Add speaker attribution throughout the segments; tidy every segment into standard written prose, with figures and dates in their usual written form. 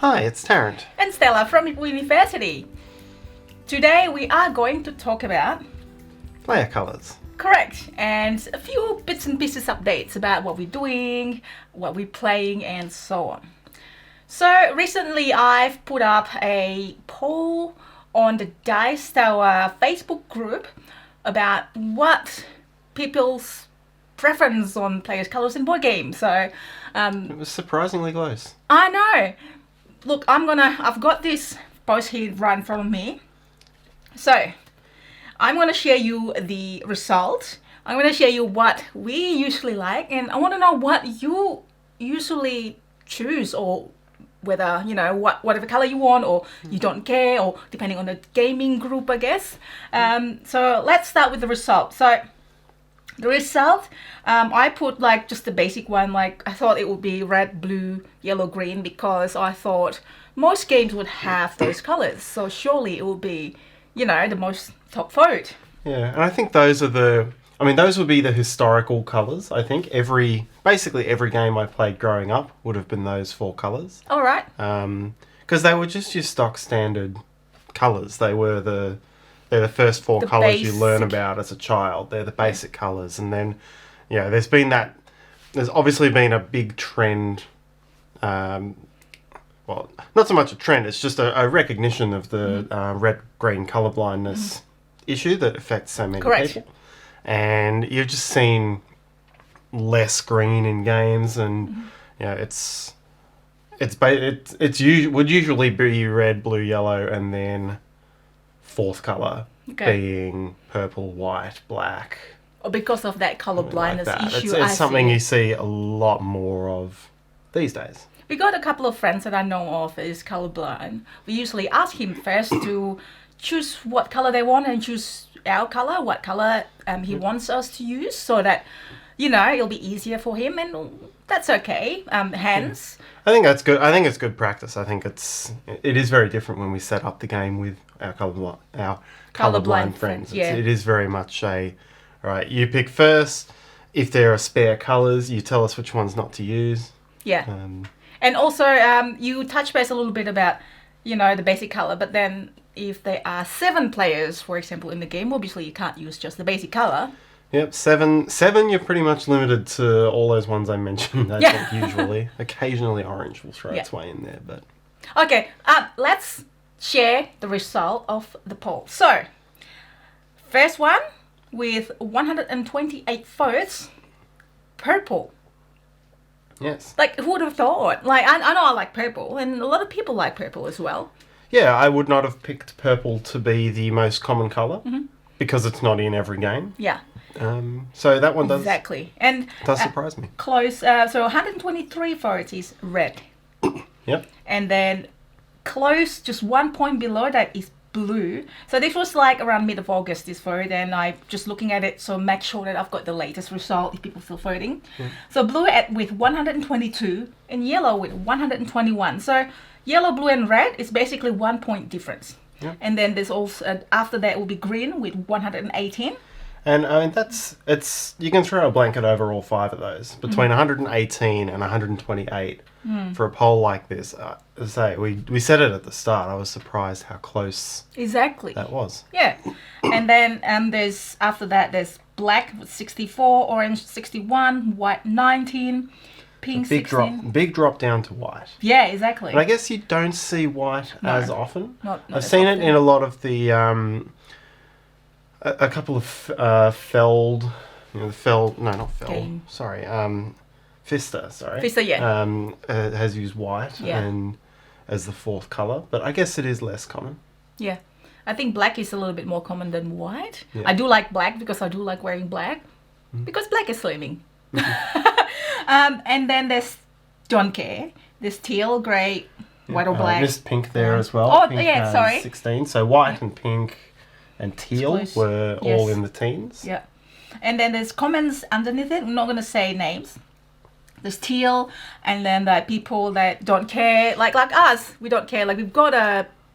Speaker 1: Hi, it's Tarrant.
Speaker 2: And Stella from Meeple University. Today we are going to talk about
Speaker 1: Player colours.
Speaker 2: correct and a few bits and pieces updates about what we're doing, what we're playing and so on. So recently I've put up a poll on the Dice Tower Facebook group about what people's preference on players' colours in board games. So
Speaker 1: It was surprisingly close.
Speaker 2: I know. Look, I've got this post here right in front of me. So, I'm gonna share you the result. I'm gonna share you what we usually like, and I want to know what you usually choose, or whether whatever color you want, or you don't care, or depending on the gaming group, I guess. So let's start with the result. So the result, I put like just the basic one. Like I thought it would be red, blue, yellow, green, because I thought most games would have those colors. So surely it will be, the most top vote.
Speaker 1: Yeah, and I think those would be the historical colours. I think basically every game I played growing up would have been those four colours.
Speaker 2: All right.
Speaker 1: Because they were just your stock standard colours. They're the first four
Speaker 2: The
Speaker 1: colours you learn
Speaker 2: basic.
Speaker 1: about as a child. They're the basic colours, and then there's obviously been a big trend. Well, not so much a trend, it's just a recognition of the red-green colourblindness issue that affects so many
Speaker 2: Correct.
Speaker 1: people. And you've just seen less green in games, and would usually be red, blue, yellow, and then fourth colour being purple, white, black.
Speaker 2: Or because of that color
Speaker 1: Like
Speaker 2: blindness
Speaker 1: that.
Speaker 2: issue.
Speaker 1: It's something you see a lot more of these days.
Speaker 2: We got a couple of friends that I know of is colorblind. We usually ask him first to choose what color they want and choose our color, what color he wants us to use, so that it'll be easier for him, and that's okay. Hence,
Speaker 1: I think that's good. I think it's good practice. I think it is very different when we set up the game with our colorblind friends.
Speaker 2: Yeah.
Speaker 1: It is very much all right, you pick first. If there are spare colors, you tell us which ones not to use.
Speaker 2: yeah. And also, you touch base a little bit about, the basic color, but then if there are 7 players, for example, in the game, obviously you can't use just the basic color.
Speaker 1: Yep, seven. You're pretty much limited to all those ones I mentioned. I think usually, occasionally, orange will throw its way in there, but
Speaker 2: Okay, let's share the result of the poll. So, first one with 128 votes, purple.
Speaker 1: yes.
Speaker 2: Like, who would have thought? Like, I know I like purple, and a lot of people like purple as well.
Speaker 1: Yeah, I would not have picked purple to be the most common color because it's not in every game.
Speaker 2: Yeah,
Speaker 1: So that one does
Speaker 2: exactly. And
Speaker 1: surprise me.
Speaker 2: close, so 123 votes is red.
Speaker 1: Yep.
Speaker 2: And then close, just 1 point below that is blue. So this was like around mid of August, this vote, and I'm just looking at it, so make sure that I've got the latest result if people still voting. So blue with 122 and yellow with 121. So yellow, blue and red is basically 1 point difference.
Speaker 1: Yeah.
Speaker 2: And then there's also, after that will be green with 118.
Speaker 1: And I mean you can throw a blanket over all 5 of those. Between 118 and 128 for a poll like this. As I say, we said it at the start. I was surprised how close
Speaker 2: Exactly.
Speaker 1: that was.
Speaker 2: Yeah. And then after that there's black with 64, orange 61, white 19, pink
Speaker 1: Big
Speaker 2: 16.
Speaker 1: big drop down to white.
Speaker 2: Yeah, exactly.
Speaker 1: And I guess you don't see white as often.
Speaker 2: Not
Speaker 1: I've
Speaker 2: as
Speaker 1: seen
Speaker 2: often.
Speaker 1: it in a lot of the a couple of Feld, not Feld.
Speaker 2: Game.
Speaker 1: Sorry, Fista. Sorry,
Speaker 2: Fista, yeah.
Speaker 1: Has used white and as the fourth color, but I guess it is less common.
Speaker 2: Yeah. I think black is a little bit more common than white.
Speaker 1: Yeah.
Speaker 2: I do like black because I do like wearing black. Because black is slimming. And then there's don't care. There's teal, grey, white or black.
Speaker 1: Missed pink there as well.
Speaker 2: Oh,
Speaker 1: Pink
Speaker 2: yeah,
Speaker 1: has
Speaker 2: sorry.
Speaker 1: 16. So white and pink and teal
Speaker 2: close.
Speaker 1: were
Speaker 2: Yes.
Speaker 1: all in the teens.
Speaker 2: Yeah. And then there's comments underneath it. I'm not going to say names. There's teal, and then the people that don't care, like us, we don't care. Like we've got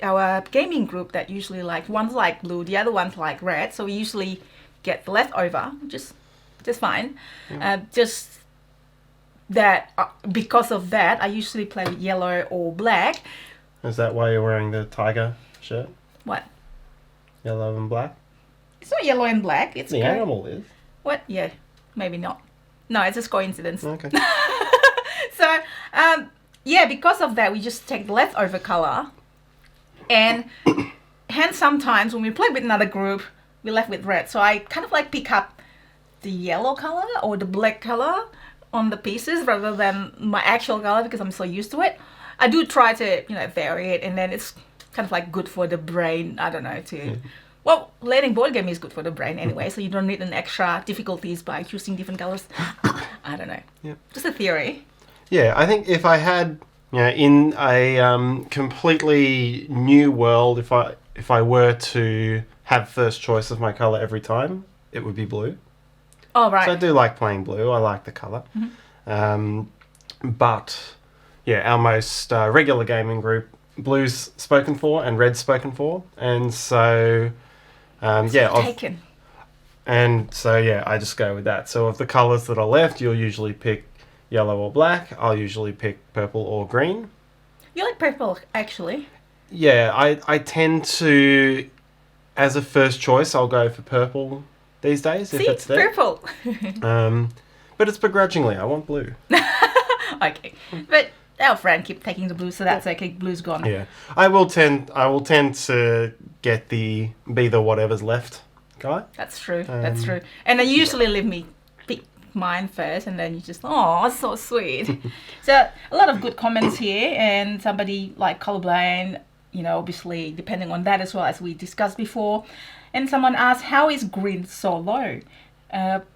Speaker 2: our gaming group that usually like one's like blue, the other one's like red. So we usually get the leftover, just fine. Just that because of that, I usually play with yellow or black.
Speaker 1: Is that why you're wearing the tiger shirt?
Speaker 2: What?
Speaker 1: Yellow and black?
Speaker 2: It's not yellow and black. It's
Speaker 1: The animal is.
Speaker 2: What? Yeah, maybe not. No, it's just coincidence.
Speaker 1: Okay.
Speaker 2: So, yeah, because of that, we just take the leftover color, and hence sometimes when we play with another group, we're left with red. So I kind of like pick up the yellow color or the black color on the pieces rather than my actual color because I'm so used to it. I do try to, vary it, and then it's kind of like good for the brain. I don't know, well, learning board game is good for the brain anyway, so you don't need an extra difficulties by choosing different colors. I don't know.
Speaker 1: Yeah.
Speaker 2: Just a theory.
Speaker 1: Yeah, I think if I had, in a completely new world, if I were to have first choice of my colour every time, it would be blue.
Speaker 2: Oh, right.
Speaker 1: So I do like playing blue. I like the colour. But, yeah, our most regular gaming group, blue's spoken for and red's spoken for. And so,
Speaker 2: taken.
Speaker 1: And so, yeah, I just go with that. So of the colours that are left, you'll usually pick yellow or black. I'll usually pick purple or green.
Speaker 2: You like purple, actually.
Speaker 1: Yeah, I tend to, as a first choice, I'll go for purple these days.
Speaker 2: See,
Speaker 1: if it's there.
Speaker 2: purple.
Speaker 1: But it's begrudgingly. I want blue.
Speaker 2: Okay. But our friend keep taking the blue, so that's okay. Blue's gone.
Speaker 1: Yeah, I will tend to get be the whatever's left guy.
Speaker 2: That's true. That's true. And then you usually leave me pick mine first, and then you just, oh, so sweet. So a lot of good comments here, and somebody like colorblind, obviously depending on that as well as we discussed before. And someone asked, how is green so low?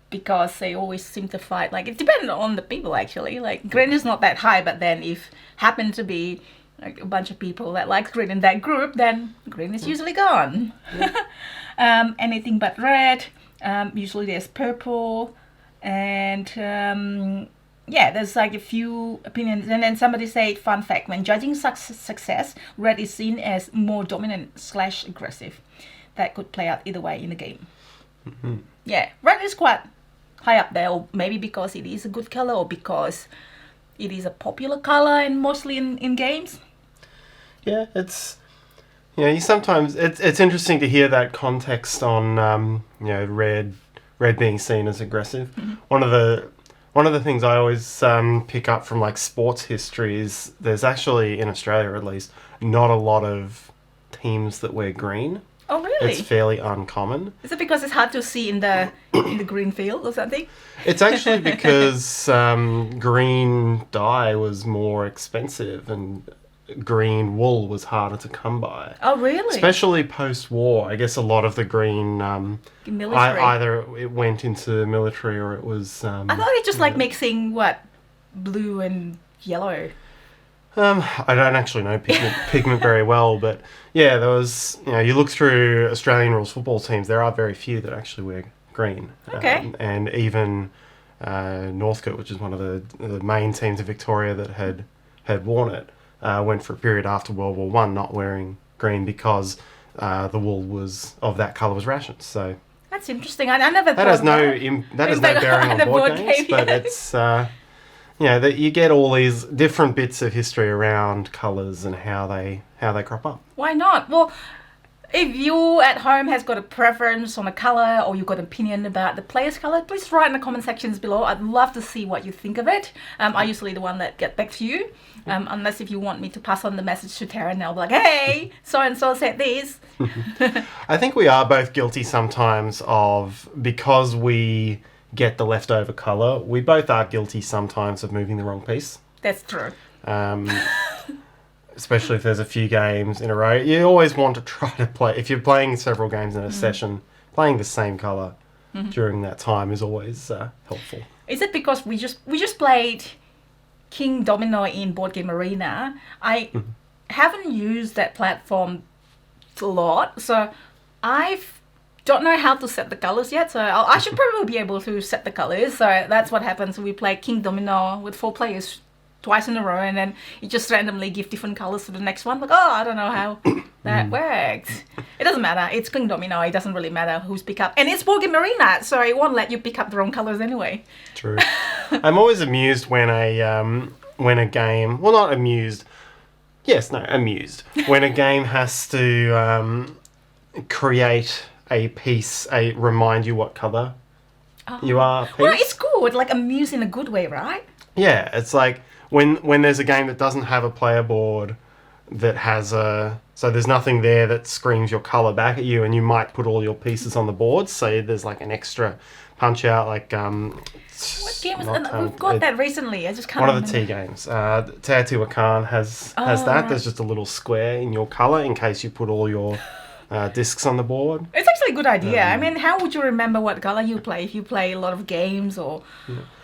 Speaker 2: Because they always seem to fight. Like, it depends on the people, actually. Like, green is not that high, but then if happen to be like a bunch of people that like green in that group, then green is usually gone. Yeah. Anything but red. Usually there's purple. And, there's like a few opinions. And then somebody said, fun fact, when judging success, red is seen as more dominant / aggressive. That could play out either way in the game.
Speaker 1: Mm-hmm.
Speaker 2: Yeah, red is quite high up there, or maybe because it is a good color, or because it is a popular color and mostly in games. Yeah,
Speaker 1: it's you sometimes it's interesting to hear that context on red being seen as aggressive. Mm-hmm. One of the things I always pick up from like sports history is there's actually, in Australia at least, not a lot of teams that wear green.
Speaker 2: Oh, really?
Speaker 1: It's fairly uncommon.
Speaker 2: Is it because it's hard to see in the green field or something?
Speaker 1: It's actually because green dye was more expensive and green wool was harder to come by.
Speaker 2: Oh, really?
Speaker 1: Especially post-war. I guess a lot of the green
Speaker 2: military.
Speaker 1: Either it went into military or it was.
Speaker 2: I thought it just like mixing blue and yellow.
Speaker 1: I don't actually know pigment very well, but yeah, there was, you look through Australian rules football teams, there are very few that actually wear green.
Speaker 2: Okay.
Speaker 1: And even Northcote, which is one of the main teams in Victoria that had worn it, went for a period after World War One not wearing green because the wool of that colour was rationed. So
Speaker 2: that's interesting. I never
Speaker 1: that has no bearing on board games, but it's. That you get all these different bits of history around colours and how they crop up.
Speaker 2: Why not? Well, if you at home has got a preference on a colour or you've got an opinion about the player's colour, please write in the comment sections below. I'd love to see what you think of it. I'm usually the one that get back to you, unless if you want me to pass on the message to Tara and I'll be like, hey, so-and-so said this.
Speaker 1: I think we are both guilty sometimes of, because we get the leftover colour, we both are guilty sometimes of moving the wrong piece.
Speaker 2: That's true.
Speaker 1: Especially if there's a few games in a row. You always want to try to play, if you're playing several games in a session, playing the same colour during that time is always helpful.
Speaker 2: Is it because we just played King Domino in Board Game Arena? I haven't used that platform a lot, so don't know how to set the colors yet, so I should probably be able to set the colors. So that's what happens. We play King Domino with 4 players twice in a row, and then you just randomly give different colors to the next one. Like, I don't know how that works. It doesn't matter. It's King Domino. It doesn't really matter who's pick up. And it's Board Game Arena, so it won't let you pick up the wrong colors anyway.
Speaker 1: True. I'm always amused when a game, well, not amused. Yes, no, amused when a game has to create a piece, remind you what color you are. Piece.
Speaker 2: Well, it's good, like amused in a good way, right?
Speaker 1: Yeah, it's like when there's a game that doesn't have a player board that has so there's nothing there that screams your color back at you, and you might put all your pieces on the board, so there's like an extra punch out, like
Speaker 2: what game was that? We've got that recently. I just can't remember.
Speaker 1: One of the T games. Teotihuacan has that.
Speaker 2: Right.
Speaker 1: There's just a little square in your color in case you put all your discs on the board.
Speaker 2: It's actually a good idea. I mean, how would you remember what color you play if you play a lot of games or...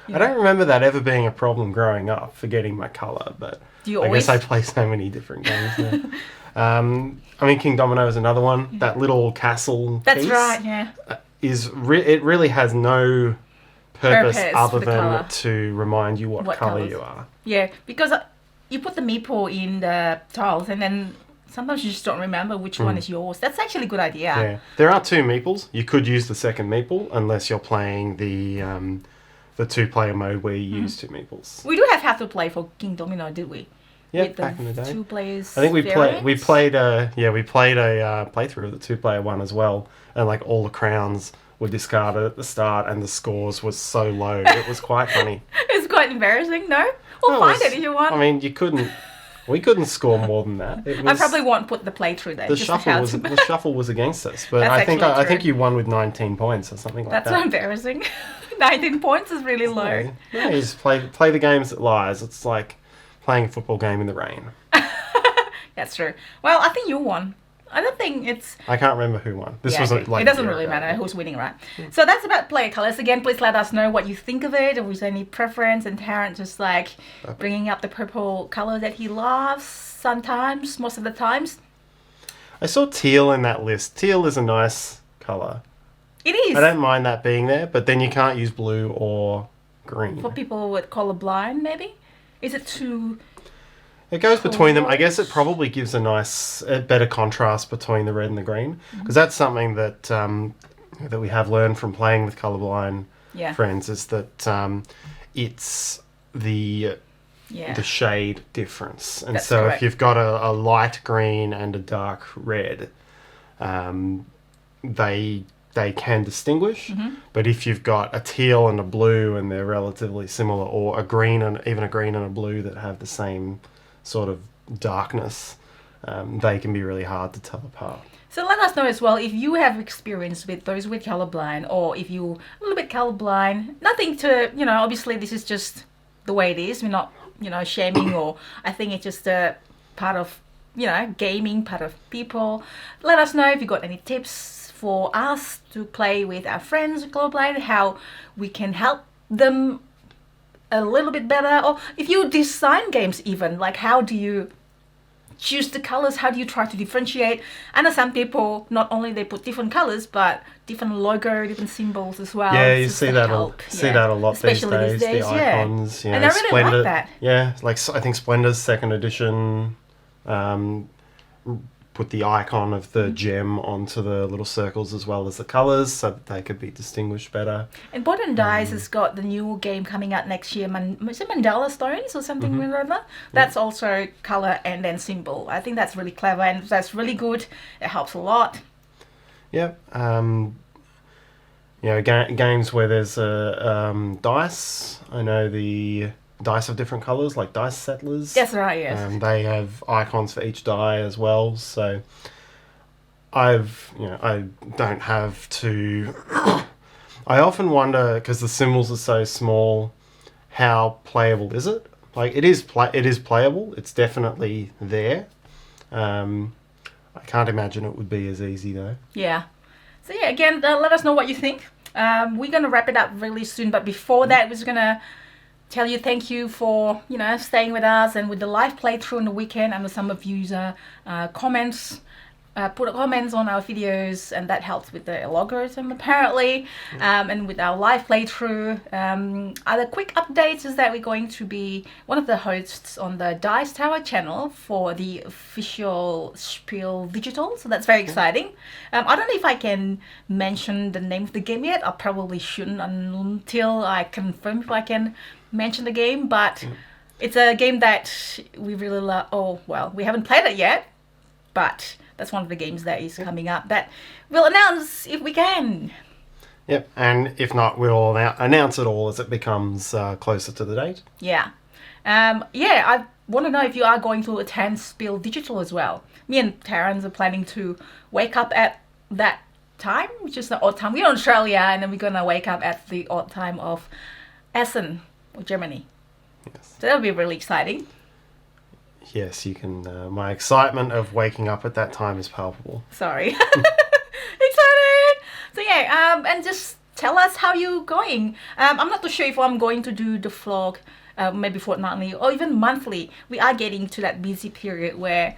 Speaker 1: I don't remember that ever being a problem growing up, forgetting my color, but I guess I play so many different games now. I mean, King Domino is another one. Yeah. That little castle
Speaker 2: That's
Speaker 1: piece
Speaker 2: right, yeah.
Speaker 1: It really has no purpose other than
Speaker 2: colour.
Speaker 1: to remind you what color
Speaker 2: colours.
Speaker 1: you are.
Speaker 2: Yeah, because you put the meeple in the tiles and then sometimes you just don't remember which one is yours. That's actually a good idea.
Speaker 1: Yeah. There are 2 meeples. You could use the second meeple unless you're playing the 2-player mode where you use 2 meeples.
Speaker 2: We do have to play for King Domino, did we?
Speaker 1: Yeah, back in the day.
Speaker 2: 2 players.
Speaker 1: I think we played a playthrough of the 2-player one as well, and like all the crowns were discarded at the start, and the scores were so low. It was quite funny.
Speaker 2: It's quite embarrassing, no? We'll find it if you want.
Speaker 1: I mean, we couldn't score more than that.
Speaker 2: I probably won't put the playthrough there.
Speaker 1: The shuffle was against us, but
Speaker 2: That's
Speaker 1: I think you won with 19 points or something like
Speaker 2: That's
Speaker 1: that.
Speaker 2: That's so embarrassing. 19 points is really low.
Speaker 1: Yeah, you just play the games that lies. It's like playing a football game in the rain.
Speaker 2: That's true. Well, I think you won. I don't think it's...
Speaker 1: I can't remember who won. This was like...
Speaker 2: It doesn't really matter who's winning, right? So that's about player colours. Again, please let us know what you think of it, or is there any preference, and Tarrant just like bringing up the purple colour that he loves sometimes, most of the times.
Speaker 1: I saw teal in that list. Teal is a nice colour.
Speaker 2: It is.
Speaker 1: I don't mind that being there, but then you can't use blue or green.
Speaker 2: For people with colourblind, maybe? Is it too...
Speaker 1: It goes between them. I guess it probably gives a better contrast between the red and the green, because that's something that that we have learned from playing with colourblind friends, is that it's the shade difference. And that's so correct. If you've got a light green and a dark red, they can distinguish. But if you've got a teal and a blue and they're relatively similar, or a green and a blue that have the same sort of darkness, they can be really hard to tell apart.
Speaker 2: So let us know as well if you have experience with those with colourblind, or if you're a little bit colourblind. Nothing to, obviously this is just the way it is. We're not, shaming, or I think it's just a part of, gaming, part of people. Let us know if you got any tips for us to play with our friends with colourblind, how we can help them a little bit better, or if you design games even, like how do you choose the colors, how do you try to differentiate? I know some people, not only they put different colors, but different logo, different symbols as well.
Speaker 1: Yeah, you see that a lot
Speaker 2: especially
Speaker 1: these days, the icons.
Speaker 2: Yeah. And I really like that.
Speaker 1: Yeah, like I think Splendor's second edition put the icon of the gem onto the little circles as well as the colours, so that they could be distinguished better.
Speaker 2: And Modern Dice has got the new game coming out next year, is it Mandala Stones or something or other? That's also colour and then symbol. I think that's really clever and that's really good. It helps a lot.
Speaker 1: Yeah. Games where there's dice. I know the dice of different colours, like Dice Settlers.
Speaker 2: That's right, yes.
Speaker 1: They have icons for each die as well, so I don't have to... I often wonder, because the symbols are so small, how playable is it? Like, it is playable, it's definitely there. I can't imagine it would be as easy, though.
Speaker 2: Yeah. So yeah, again, let us know what you think. We're going to wrap it up really soon, but before that, we're going to tell you thank you for, staying with us and with the live playthrough on the weekend. I know some of you comments put comments on our videos, and that helps with the algorithm apparently, and with our live playthrough. Other quick updates is that we're going to be one of the hosts on the Dice Tower channel for the official Spiel Digital, so that's very exciting. I don't know if I can mention the name of the game yet. I probably shouldn't until I confirm if I can mention the game, but it's a game that we really love. Oh, well, we haven't played it yet, but that's one of the games that is coming up that we'll announce if we can.
Speaker 1: Yep, and if not, we'll announce it all as it becomes closer to the date.
Speaker 2: Yeah. I want to know if you are going to attend Spiel Digital as well. Me and Tarrant are planning to wake up at that time, which is the odd time. We're in Australia, and then we're going to wake up at the odd time of Essen, or Germany.
Speaker 1: Yes.
Speaker 2: So that'll be really exciting.
Speaker 1: Yes, you can. My excitement of waking up at that time is palpable.
Speaker 2: Sorry. Excited! So yeah, and just tell us how you're going. I'm not too sure if I'm going to do the vlog maybe fortnightly or even monthly. We are getting to that busy period where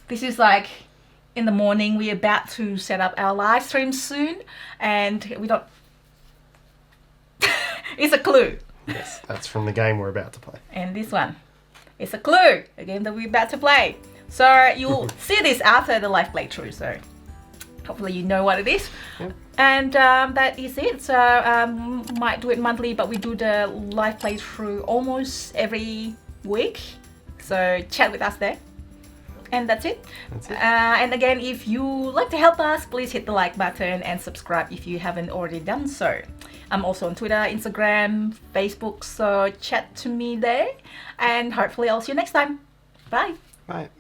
Speaker 2: this is like in the morning. We're about to set up our live stream soon, and we don't... It's a clue.
Speaker 1: Yes, that's from the game we're about to play.
Speaker 2: And this one. It's a clue, a game that we're about to play. So you'll see this after the live playthrough, so hopefully you know what it is.
Speaker 1: Yep.
Speaker 2: And that is it. So might do it monthly, but we do the live playthrough almost every week. So chat with us there. And that's it.
Speaker 1: That's it.
Speaker 2: And again, if you like to help us, please hit the like button and subscribe if you haven't already done so. I'm also on Twitter, Instagram, Facebook, so chat to me there. And hopefully I'll see you next time. Bye.
Speaker 1: Bye.